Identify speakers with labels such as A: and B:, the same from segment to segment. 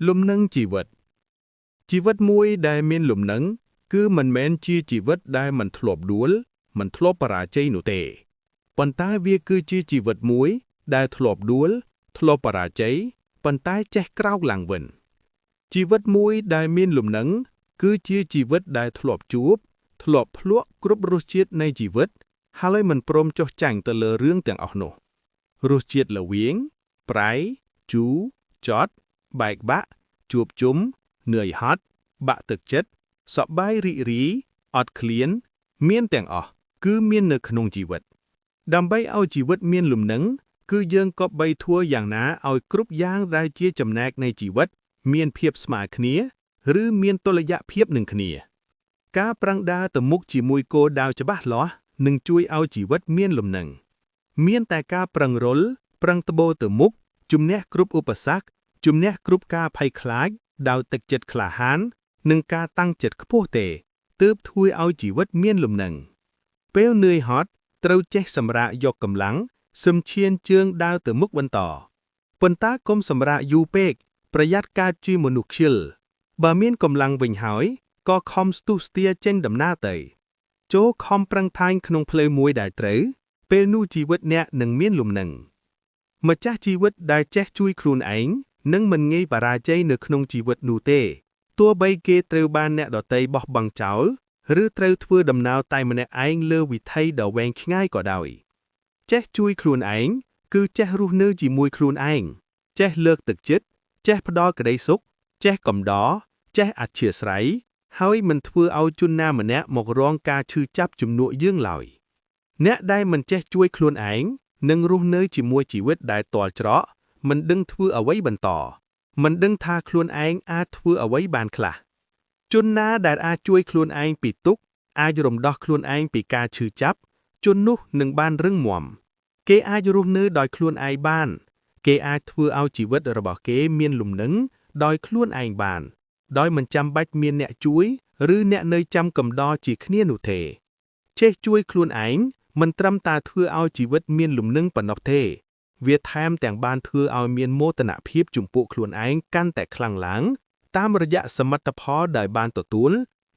A: លំនឹងជីវិតមួយដែលមានលំនឹងគឺមិនមែនជាជីវិតដែលមិនធ្លាប់ដួលមិនធ្លាប់បរាជ័យនោះទេប៉ុន្តែវាគឺជាជីវិតមួយដែលធ្លាប់ដួលធ្លាប់បរាជ័យប៉ុន្តែចេះក្រោកឡើងវិញជីវិតមួយដែលមានលំនឹងគឺជាជីវិតដែលធ្លាប់ជួបធ្លាប់ភ្លក់គ្រប់រសជាតិនៃជីវិតហើយមិនព្រមចុះចាញ់ទៅលើរឿងទាំងអស់នោះរសជាតិល្វីងប្រៃជូរចត់បែកបាក់ជួបជុំនឿយហត់បាក់ទឹកចិត្តសប្បាយរីករាយអត់ឃ្លានមានទាំងអស់គឺមាននៅក្នុងជីវិតដើម្បីឲ្យជីវិតមានលំនឹងគឺយើងគប្បីធ្វើយ៉ាងណាឲ្យគ្រប់យ៉ាងដែលជាចំណែកនៃជីវិតមានភាពស្មើគ្នាឬមានតុល្យភាពនឹងគ្នាការប្រឹងដើរទៅមុខជាមួយគោលដៅច្បាស់លាស់នឹងជួយឲ្យជីវិតមានលំនឹងមានតែការប្រឹងរុលប្រឹងត្បូរទៅមុខជំនះគ្រប់ឧបសគ្គជំនះគ្រប់ការភ័យខ្លាចដោយទឹកចិត្តក្លាហាននិងការតាំងចិត្តខ្ពស់ទេទើបធ្វើឲ្យជីវិតមានលំនឹងពេលនឿយហត់ត្រូវចេះសម្រាកយកកម្លាំងសឹមឈានជើងដើរទៅមុខបន្តប៉ុន្តែកុំសម្រាកយូរពេកប្រយ័ត្នកើតជាមនុស្សខ្ជិលបើមានកម្លាំងវិញហើយក៏ខំស្ទុះស្ទាចេញដំណើរទៅចូលខំប្រឹងប្រែងក្នុងផ្លូវមួយដែលត្រូវពេលនោះជីវិតអ្នកនឹងមានលំនឹងម្ចាស់ជីវិតដែលចេះជួយខ្លួនឯងនឹងមិនងាយបរាជ័យនៅក្នុងជីវិតនោះទេទោះបីគេត្រូវបានអ្នកដទៃបោះបង់ចោលឬត្រូវធ្វើដំណើរតែម្នាក់ឯងលើវិថីដ៏វែងឆ្ងាយក៏ដោយចេះជួយខ្លួនឯងគឺចេះរស់នៅជាមួយខ្លួនឯងចេះលើកទឹកចិត្តចេះផ្ដល់ក្តីសុខចេះកំដរចេះអធ្យាស្រ័យហើយមិនធ្វើឲ្យជនណាម្នាក់មករងការឈឺចាប់ជំនួសយើងឡើយអ្នកដែលមិនចេះជួយខ្លួនឯងនឹងរស់នៅជាមួយជីវិតដែលទាល់ច្រកមិនដឹងធ្វើអ្វីបន្តមិនដឹងថាខ្លួនឯងអាចធ្វើអ្វីបានខ្លះជនណាដែលអាចជួយខ្លួនឯងពីទុក្ខអាចរំដោះខ្លួនឯងពីការឈឺចាប់ជននោះនឹងបានរឹងមាំគេអាចរស់នៅដោយខ្លួនឯងបានគេអាចធ្វើឲ្យជីវិតរបស់គេមានលំនឹងដោយខ្លួនឯងបានដោយមិនចាំបាច់មានអ្នកជួយឬអ្នកនៅចាំកំដរជាគ្នានោះទេចេះជួយខ្លួនឯងមិនត្រឹមតែធ្វើឲ្យជីវិតមានលំនឹងប៉ុណ្ណោះទេវាថែមទាំងបានធ្វើឲ្យមានមោទនភាពចំពោះខ្លួនឯងកាន់តែខ្លាំងឡើងតាមរយៈសមិទ្ធផលដែលបានទទួល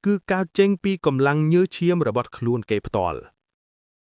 A: គឺកើតចេញពីកម្លាំងញើសឈាមរបស់ខ្លួនគេផ្ទាល់